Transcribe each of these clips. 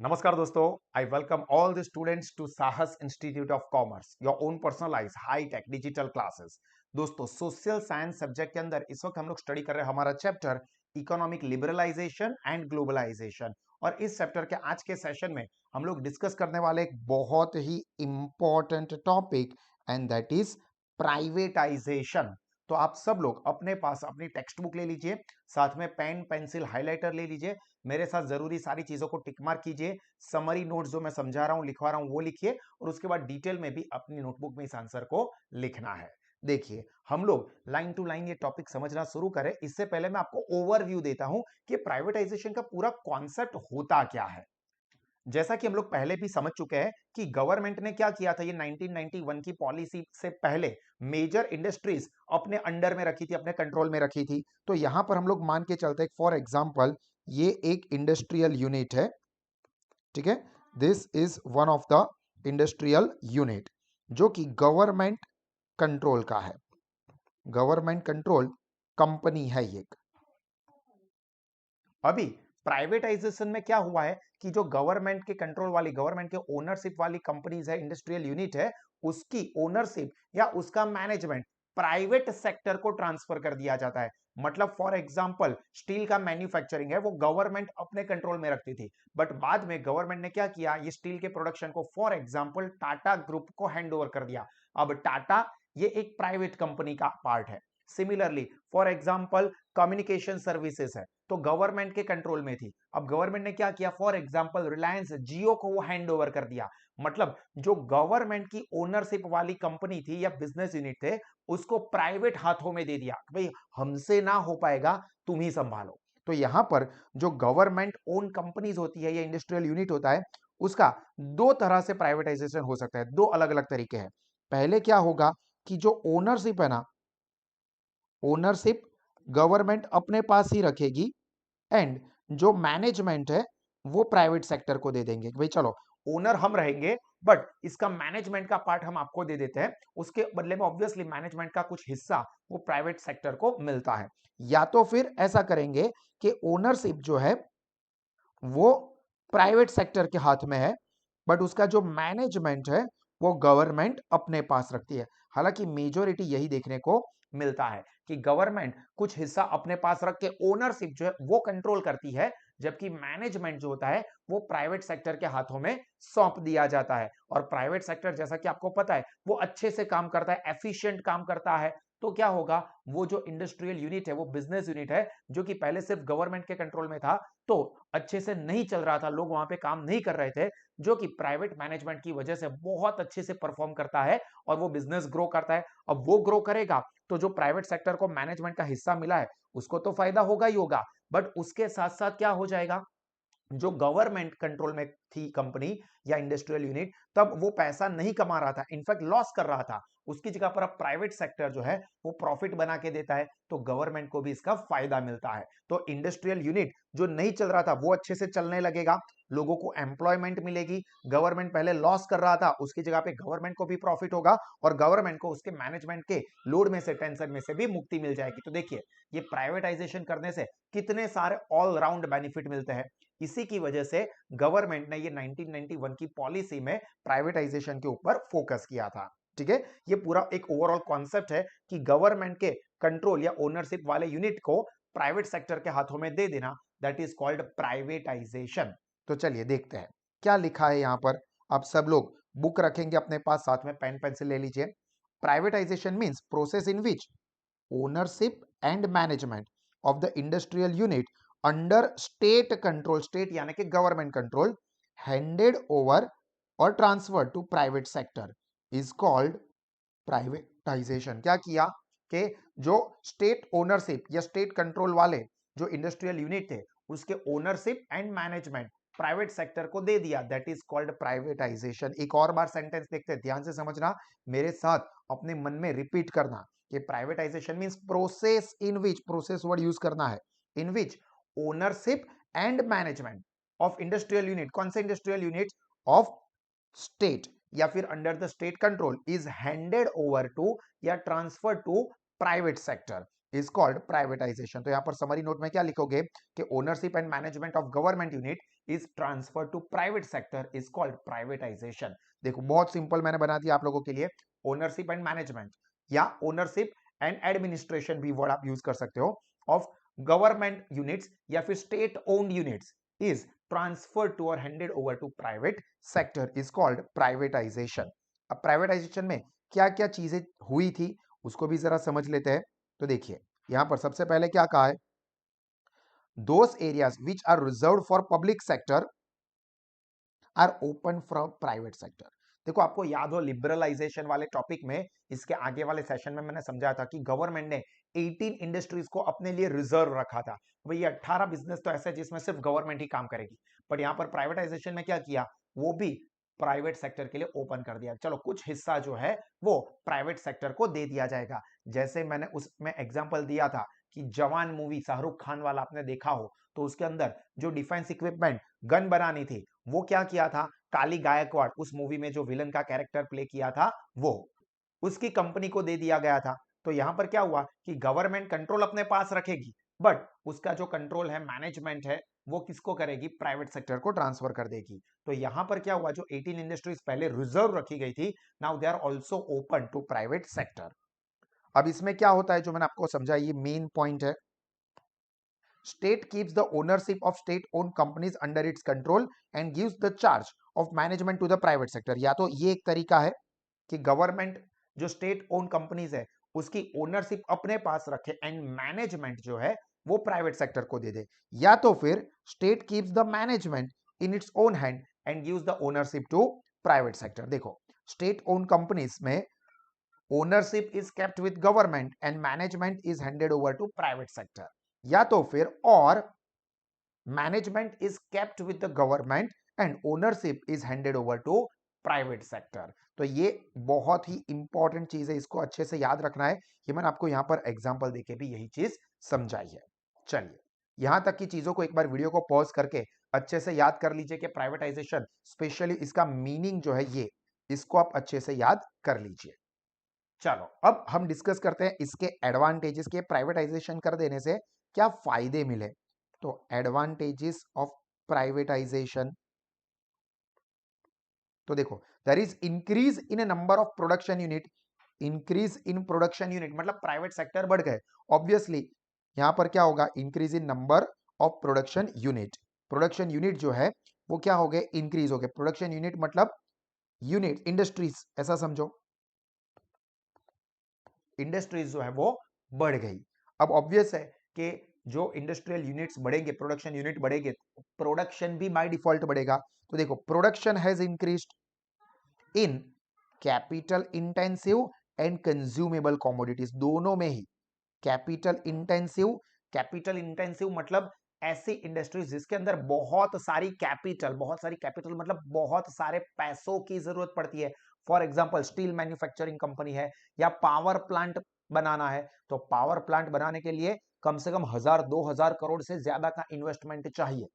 Namaskar दोस्तों, I welcome all the students to Sahas Institute of Commerce, your own personalized high-tech digital classes. दोस्तों social science subject के अंदर इस वक्त हम लोग स्टडी कर रहे हैं हमारा chapter economic liberalization and globalization. और इस चैप्टर के आज के सेशन में हम लोग डिस्कस करने वाले एक बहुत ही important topic and that is privatisation. तो आप सब लोग अपने पास अपनी टेक्स्ट बुक ले लीजिए, साथ में पेन पेंसिल हाइलाइटर ले लीजिए, मेरे साथ जरूरी सारी चीजों को टिक मार्क कीजिए, समरी नोट्स जो मैं समझा रहा हूं लिखवा रहा हूं वो लिखिए, और उसके बाद डिटेल में भी अपनी नोटबुक में इस आंसर को लिखना है। देखिए हम लोग लाइन टू लाइन ये टॉपिक समझना शुरू करें, इससे पहले मैं आपको ओवरव्यू देता हूं कि प्राइवेटाइजेशन का पूरा कॉन्सेप्ट होता क्या है। जैसा कि हम लोग पहले भी समझ चुके हैं कि गवर्नमेंट ने क्या किया था, ये 1991 की पॉलिसी से पहले मेजर इंडस्ट्रीज अपने अंडर में रखी थी, अपने कंट्रोल में रखी थी। तो यहां पर हम लोग मान के चलते हैं, फॉर एग्जांपल ये एक इंडस्ट्रियल यूनिट है, ठीक है। This is one of the industrial unit जो कि गवर्नमेंट कंट्रोल का है, गवर्नमेंट कंट्रोल कंपनी है ये। अभी प्राइवेटाइजेशन में क्या हुआ है कि जो गवर्नमेंट के कंट्रोल वाली, गवर्नमेंट के ओनरशिप वाली कंपनीज है, इंडस्ट्रियल यूनिट है, उसकी ओनरशिप या उसका मैनेजमेंट प्राइवेट सेक्टर को ट्रांसफर कर दिया जाता है। मतलब फॉर एग्जांपल स्टील का मैन्युफैक्चरिंग है वो गवर्नमेंट अपने कंट्रोल में रखती थी, बट बाद में गवर्नमेंट ने क्या किया, ये स्टील के प्रोडक्शन को फॉर एग्जांपल टाटा ग्रुप को हैंड ओवर कर दिया। अब टाटा ये एक प्राइवेट कंपनी का पार्ट है। Similarly for example communication services है तो गवर्नमेंट के कंट्रोल में थी, अब गवर्नमेंट ने क्या किया, फॉर एग्जांपल रिलायंस जियो को वो हैंड ओवर कर दिया। मतलब जो गवर्नमेंट की ओनरशिप वाली कंपनी थी या बिजनेस यूनिट थे, उसको प्राइवेट हाथों में दे दिया, भाई हमसे ना हो पाएगा, तुम ही संभालो। तो यहां पर जो गवर्नमेंट ओन कंपनीज होती है या इंडस्ट्रियल यूनिट होता है, उसका दो तरह से प्राइवेटाइजेशन हो सकता है, दो अलग अलग तरीके हैं। पहले क्या होगा कि जो ओनरशिप है ना, ओनरशिप गवर्नमेंट अपने पास ही रखेगी एंड जो मैनेजमेंट है वो प्राइवेट सेक्टर को दे देंगे, भाई चलो ओनर हम रहेंगे बट इसका मैनेजमेंट का पार्ट हम आपको दे देते हैं, उसके बदले में ऑब्वियसली मैनेजमेंट का कुछ हिस्सा वो प्राइवेट सेक्टर को मिलता है। या तो फिर ऐसा करेंगे कि ओनरशिप जो है वो प्राइवेट सेक्टर के हाथ में है बट उसका जो मैनेजमेंट है वो गवर्नमेंट अपने पास रखती है। हालांकि मेजोरिटी यही देखने को मिलता है कि गवर्नमेंट कुछ हिस्सा अपने पास रख के ओनरशिप जो है वो कंट्रोल करती है, जबकि मैनेजमेंट जो होता है वो प्राइवेट सेक्टर के हाथों में सौंप दिया जाता है। और प्राइवेट सेक्टर जैसा कि आपको पता है वो अच्छे से काम करता है, एफिशिएंट काम करता है। तो क्या होगा, वो जो इंडस्ट्रियल यूनिट है, वो बिजनेस यूनिट है जो कि पहले सिर्फ गवर्नमेंट के कंट्रोल में था, तो अच्छे से नहीं चल रहा था, लोग वहां पे काम नहीं कर रहे थे, जो कि प्राइवेट मैनेजमेंट की वजह से बहुत अच्छे से परफॉर्म करता है और वो बिजनेस ग्रो करता है। अब वो ग्रो करेगा तो जो प्राइवेट सेक्टर को मैनेजमेंट का हिस्सा मिला है उसको तो फायदा होगा ही होगा, बट उसके साथ साथ क्या हो जाएगा, जो गवर्नमेंट कंट्रोल में थी कंपनी या इंडस्ट्रियल यूनिट, तब वो पैसा नहीं कमा रहा था, इनफैक्ट लॉस कर रहा था, उसकी जगह पर अब प्राइवेट सेक्टर जो है वो प्रॉफिट बना के देता है, तो गवर्नमेंट को भी इसका फायदा मिलता है। तो इंडस्ट्रियल यूनिट जो नहीं चल रहा था वो अच्छे से चलने लगेगा, लोगों को एम्प्लॉयमेंट मिलेगी, गवर्नमेंट पहले लॉस कर रहा था उसकी जगह पे गवर्नमेंट को भी प्रॉफिट होगा और गवर्नमेंट को उसके मैनेजमेंट के लोड में से, टेंशन में से भी मुक्ति मिल जाएगी। तो देखिए ये प्राइवेटाइजेशन करने से कितने सारे ऑल राउंड बेनिफिट मिलते हैं। इसी की वजह से गवर्नमेंट ने ये 1991 की पॉलिसी में प्राइवेटाइजेशन के ऊपर फोकस किया था। ठीक है, ये पूरा एक ओवरऑल कॉन्सेप्ट है कि गवर्नमेंट के कंट्रोल या ओनरशिप वाले यूनिट को प्राइवेट सेक्टर के हाथों में दे देना, दैट इज कॉल्ड प्राइवेटाइजेशन। तो चलिए देखते हैं क्या लिखा है यहां पर। आप सब लोग बुक रखेंगे अपने पास, साथ में पेन पेंसिल ले लीजिए। Privatization means process in which ownership and management of the industrial unit under state control, state यानी कि गवर्नमेंट कंट्रोल, हैंडेड ओवर और transfer to private sector is called privatization. क्या किया कि जो स्टेट ओनरशिप या स्टेट कंट्रोल वाले जो इंडस्ट्रियल यूनिट थे उसके ownership and management private sector को दे दिया, दैट इज कॉल्ड प्राइवेटाइजेशन। एक और बार सेंटेंस देखते हैं, ध्यान से समझना, मेरे साथ अपने मन में रिपीट करना कि privatization means process in which, process word use करना है, in which ownership and management of industrial unit, कौन से इंडस्ट्रियल यूनिट, ऑफ स्टेट या फिर under the state control is handed over to या transfer to private sector is called privatization. तो यहां पर समरी नोट में क्या लिखोगे कि ownership and management of government unit is transferred to private sector is called privatization. देखो बहुत सिंपल मैंने बना दिया आप लोगों के लिए, ओनरशिप एंड मैनेजमेंट या ओनरशिप एंड एडमिनिस्ट्रेशन भी वर्ड आप यूज कर सकते हो ऑफ गवर्नमेंट यूनिट्स या फिर state owned units is transferred to और handed over to private sector is called privatization. अब प्राइवेटाइजेशन में क्या क्या चीजें हुई थी उसको भी जरा समझ लेते हैं. तो देखिए यहां पर सबसे पहले क्या कहा है, those areas which are reserved for public sector are open from private sector. देखो आपको याद हो लिबरलाइजेशन वाले टॉपिक में, इसके आगे वाले सेशन में मैंने समझाया था कि गवर्नमेंट ने 18 इंडस्ट्रीज को अपने लिए रिजर्व रखा था. भाई 18 बिजनेस तो ऐसे जिसमें सिर्फ गवर्नमेंट ही काम करेगी, बट यहां पर प्राइवेटाइजेशन में क्या किया, वो भी प्राइवेट सेक्टर के लिए ओपन कर दिया. चलो कुछ हिस्सा जो है वो प्राइवेट सेक्टर को दे दिया जाएगा. जैसे मैंने उसमें एग्जांपल दिया था कि जवान मूवी शाहरुख खान वाला आपने देखा हो, तो उसके अंदर जो डिफेंस इक्विपमेंट गन बनानी थी वो क्या किया था, काली गायकवाड़ उस मूवी में जो विलन का कैरेक्टर प्ले किया था वो उसकी कंपनी को दे दिया गया था. तो यहां पर क्या हुआ कि गवर्नमेंट कंट्रोल अपने पास रखेगी, बट उसका जो कंट्रोल है, मैनेजमेंट है, वो किसको करेगी, प्राइवेट सेक्टर को ट्रांसफर कर देगी. तो यहां पर क्या हुआ, जो 18 इंडस्ट्रीज पहले रिजर्व रखी गई थी, now they are also open to private sector. अब इसमें क्या होता है जो मैंने आपको समझा, ये मेन पॉइंट है. State keeps the ownership of state-owned companies under its control and gives the charge of management to the private sector. या तो ये एक तरीका है कि गवर्नमेंट जो स्टेट ओन कंपनीज है उसकी ओनरशिप अपने पास रखे एंड मैनेजमेंट जो है वो प्राइवेट सेक्टर को दे दे, या तो फिर state keeps the management in its own hand and gives the ownership to private sector. देखो स्टेट ओन कंपनीज में ownership is kept with government and management is handed over to private sector, या तो फिर और management is kept with the government and ownership is handed over to private sector. तो ये बहुत ही इंपॉर्टेंट चीज है, इसको अच्छे से याद रखना है. ये मैंने आपको यहां पर एग्जांपल देके भी यही चीज समझाई है. चलिए यहां तक की चीजों को एक बार वीडियो को पॉज करके अच्छे से याद कर लीजिए कि प्राइवेटाइजेशन स्पेशली इसका मीनिंग जो है ये, इसको आप अच्छे से याद कर लीजिए. चलो अब हम डिस्कस करते हैं इसके एडवांटेजेस के, प्राइवेटाइजेशन कर देने से क्या फायदे मिले. तो एडवांटेजेस ऑफ प्राइवेटाइजेशन, तो देखो there is increase in number of production unit. Increase in production unit मतलब प्राइवेट सेक्टर बढ़ गए, ऑब्वियसली यहां पर क्या होगा, increase in number of production unit. Production unit जो है वो क्या हो गए, इंक्रीज हो गए. प्रोडक्शन यूनिट मतलब यूनिट, इंडस्ट्रीज ऐसा समझो, इंडस्ट्रीज जो है वो बढ़ गई. अब ऑब्वियस है कि जो इंडस्ट्रियल यूनिट्स बढ़ेंगे, प्रोडक्शन यूनिट बढ़ेंगे, प्रोडक्शन भी बाय डिफॉल्ट बढ़ेगा. तो देखो production has increased in capital intensive and consumable commodities, दोनों में ही. कैपिटल इंटेंसिव, कैपिटल इंटेंसिव मतलब ऐसी इंडस्ट्रीज जिसके अंदर बहुत सारी कैपिटल, बहुत सारी कैपिटल मतलब बहुत सारे पैसों की जरूरत पड़ती है. For example steel manufacturing company है या पावर प्लांट बनाना है, तो पावर प्लांट बनाने के लिए कम से कम 1000-2000 करोड़ से ज्यादा का इन्वेस्टमेंट चाहिए.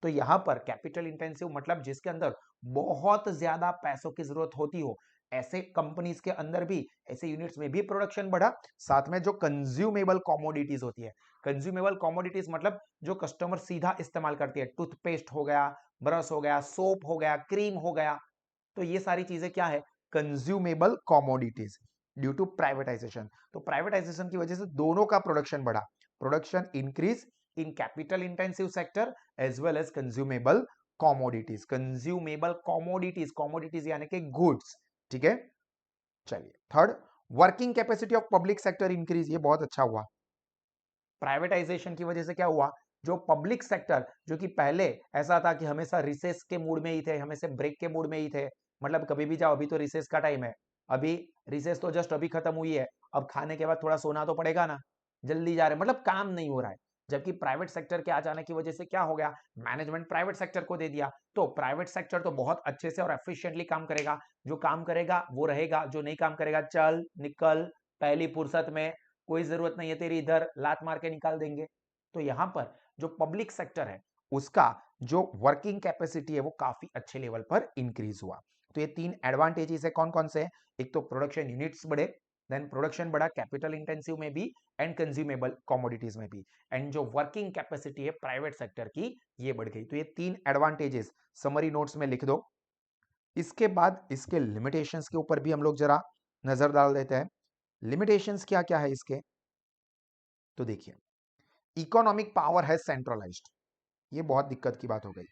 तो यहां पर कैपिटल इंटेंसिव मतलब जिसके अंदर बहुत ज्यादा पैसों की जरूरत होती हो, ऐसे कंपनीज के अंदर भी, ऐसे यूनिट्स में भी प्रोडक्शन बढ़ा. साथ में जो कंज्यूमेबल कमोडिटीज होती है, कंज्यूमेबल कमोडिटीज मतलब जो कस्टमर सीधा इस्तेमाल करती है, टूथपेस्ट हो गया, ब्रश हो गया, सोप हो गया, क्रीम हो गया, तो ये सारी चीजें क्या है, consumable commodities due to privatization. तो प्राइवेटाइजेशन की वजह से दोनों का प्रोडक्शन बढ़ा. Production increase in capital intensive sector as well as consumable commodities. Consumable commodities, commodities यानी कि गुड्स, ठीक है. चलिए third, working capacity of public sector increase. ये बहुत अच्छा हुआ. प्राइवेटाइजेशन की वजह से क्या हुआ, जो पब्लिक सेक्टर जो कि पहले ऐसा था कि हमेशा रिसेस के मूड में ही थे, हमेशा ब्रेक के मूड में ही थे, मतलब कभी भी जाओ, अभी तो रिसेस का टाइम है, अभी रिसेस तो जस्ट अभी खत्म हुई है, अब खाने के बाद थोड़ा सोना तो पड़ेगा ना, जल्दी जा रहे, मतलब काम नहीं हो रहा है. जबकि प्राइवेट सेक्टर के आ जाने की वजह से क्या हो गया, मैनेजमेंट प्राइवेट सेक्टर को दे दिया, तो प्राइवेट सेक्टर तो बहुत अच्छे से और एफिशिएंटली काम करेगा. जो काम करेगा वो रहेगा, जो नहीं काम करेगा चल निकल, पहली फुर्सत में, कोई जरूरत नहीं है तेरी, इधर लात मार के निकाल देंगे. तो यहां पर जो पब्लिक सेक्टर है उसका जो वर्किंग कैपेसिटी है वो काफी अच्छे लेवल पर इंक्रीज हुआ. तो ये तीन एडवांटेजेस है, कौन कौन से, एक तो प्रोडक्शन यूनिट्स बढ़े, देन प्रोडक्शन बढ़ा कैपिटल इंटेंसिव में भी एंड कंज्यूमेबल कमोडिटीज में भी, एंड जो वर्किंग कैपेसिटी है प्राइवेट सेक्टर की ये बढ़ गई। तो ये 3 एडवांटेजेस समरी नोट्स में लिख दो। इसके बाद इसके लिमिटेशंस के ऊपर भी हम लोग जरा नजर डाल देते हैं। लिमिटेशंस क्या क्या है इसके, तो देखिए इकोनॉमिक पावर है सेंट्रलाइज्ड, ये बहुत दिक्कत की बात हो गई।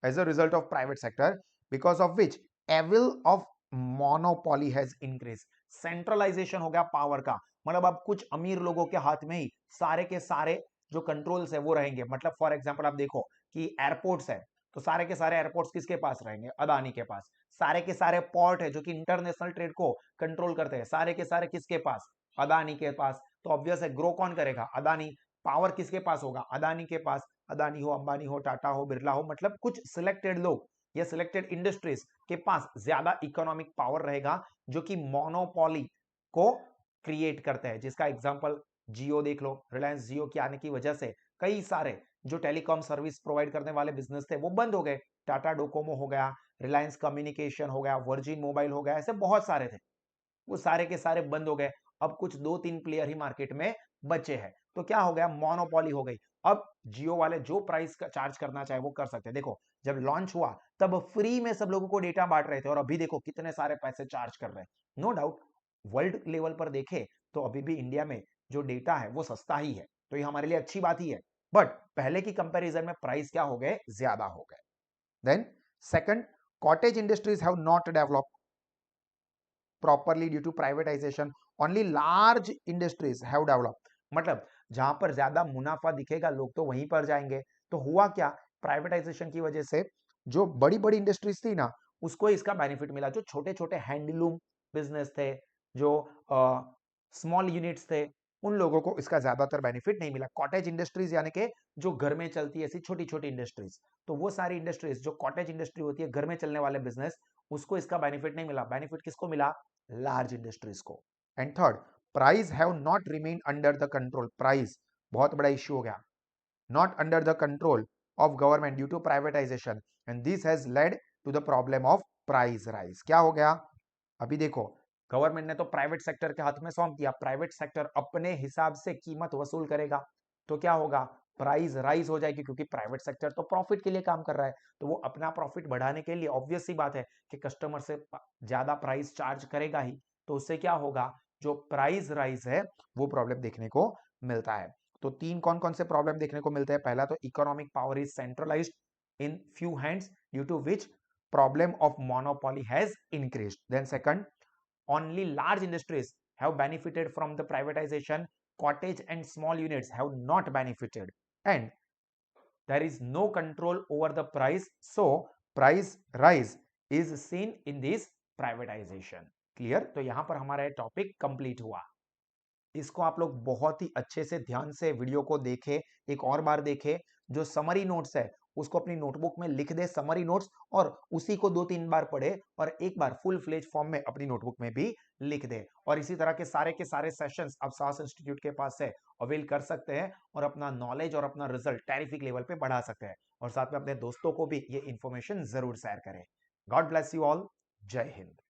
As a result of private sector because of which evil of monopoly has increase. Centralization हो गया पावर का, मतलब अब कुछ अमीर लोगों के हाथ में ही सारे के सारे जो कंट्रोल्स है वो रहेंगे। मतलब फॉर एग्जांपल आप देखो कि एयरपोर्ट्स है तो सारे के सारे एयरपोर्ट्स किसके पास रहेंगे, अदानी के पास। सारे के सारे पोर्ट है जो कि इंटरनेशनल ट्रेड को कंट्रोल करते हैं, सारे के सारे किसके पास, अदानी के पास। तो ऑब्वियस है ग्रो कौन करेगा, अदानी। पावर किसके पास होगा, अदानी के पास। अदानी हो, अंबानी हो, टाटा हो, बिरला हो, मतलब कुछ सिलेक्टेड लोग या सिलेक्टेड इंडस्ट्रीज के पास ज्यादा इकोनॉमिक पावर रहेगा जो कि मोनोपोली को क्रिएट करते हैं। जिसका एग्जांपल जियो देख लो, रिलायंस जियो के आने की वजह से कई सारे जो टेलीकॉम सर्विस प्रोवाइड करने वाले बिजनेस थे वो बंद हो गए। टाटा डोकोमो हो गया, रिलायंस कम्युनिकेशन हो गया, वर्जिन मोबाइल हो गया, ऐसे बहुत सारे थे, वो सारे के सारे बंद हो गए। अब कुछ 2-3 प्लेयर ही मार्केट में बचे हैं। तो क्या हो गया, मोनोपोली हो गई। अब जियो वाले जो प्राइस का चार्ज करना चाहे वो कर सकते हैं। देखो जब लॉन्च हुआ तब फ्री में सब लोगों को डेटा बांट रहे थे, और अभी देखो कितने सारे पैसे चार्ज कर रहे हैं। नो डाउट वर्ल्ड लेवल पर देखे तो अभी भी इंडिया में जो डेटा है वो सस्ता ही है, तो ये हमारे लिए अच्छी बात ही है। बट पहले की कंपैरिजन में प्राइस क्या हो गए, ज्यादा हो गए। Then second, cottage industries have not developed properly due to privatization, only large industries have developed। मतलब जहां पर ज्यादा मुनाफा दिखेगा लोग तो वहीं पर जाएंगे। तो हुआ क्या, प्राइवेटाइजेशन की वजह से जो बड़ी बड़ी इंडस्ट्रीज थी ना उसको इसका बेनिफिट मिला। जो छोटे छोटे हैंडलूम बिजनेस थे, जो स्मॉल यूनिट्स थे, उन लोगों को इसका ज्यादातर बेनिफिट नहीं मिला। कॉटेज इंडस्ट्रीज यानी कि जो घर में चलती है ऐसी छोटी छोटी इंडस्ट्रीज, तो वो सारी इंडस्ट्रीज जो कॉटेज इंडस्ट्री होती है, घर में चलने वाले बिजनेस, उसको इसका बेनिफिट नहीं मिला। बेनिफिट किसको मिला, लार्ज इंडस्ट्रीज को। And third, price have not remain under the control. Price बहुत बड़ा इश्यू हो गया, not under the control of government due to privatisation, and this has led to the problem of price rise. क्या हो गया, अभी देखो गवर्नमेंट ने तो प्राइवेट सेक्टर के हाथ में सौंप दिया, प्राइवेट सेक्टर अपने हिसाब से कीमत वसूल करेगा, तो क्या होगा, प्राइस राइज हो जाएगी, क्योंकि प्राइवेट सेक्टर तो प्रॉफिट के लिए काम कर रहा है। तो वो अपना प्रॉफिट बढ़ाने के लिए ऑब्वियस सी बात है कि कस्टमर से ज्यादा प्राइस चार्ज करेगा ही। तो उससे क्या होगा, जो प्राइस राइज है वो प्रॉब्लम देखने को मिलता है। तो तीन कौन कौन से प्रॉब्लम देखने को मिलते हैं, पहला तो economic power is centralised in few hands due to which problem of monopoly has increased. Then second, only large industries have benefited from the privatization, cottage and small units have not benefited, and there is no control over the price, so price rise is seen in this privatization. Clear? तो यहां पर हमारा topic complete हुआ। इसको आप लोग बहुत ही अच्छे से ध्यान से वीडियो को देखें, एक और बार देखें। जो समरी नोट्स है उसको अपनी नोटबुक में लिख दे समरी नोट्स, और उसी को 2-3 बार पढ़े, और एक बार फुल फ्लेज फॉर्म में अपनी नोटबुक में भी लिख दे। और इसी तरह के सारे सेशंस आप साहस इंस्टीट्यूट के पास से अवेल कर सकते हैं और अपना नॉलेज और अपना रिजल्ट टेरिफिक लेवल पे बढ़ा सकते हैं। और साथ में अपने दोस्तों को भी ये इंफॉर्मेशन जरूर शेयर करें। God bless you all. जय हिंद।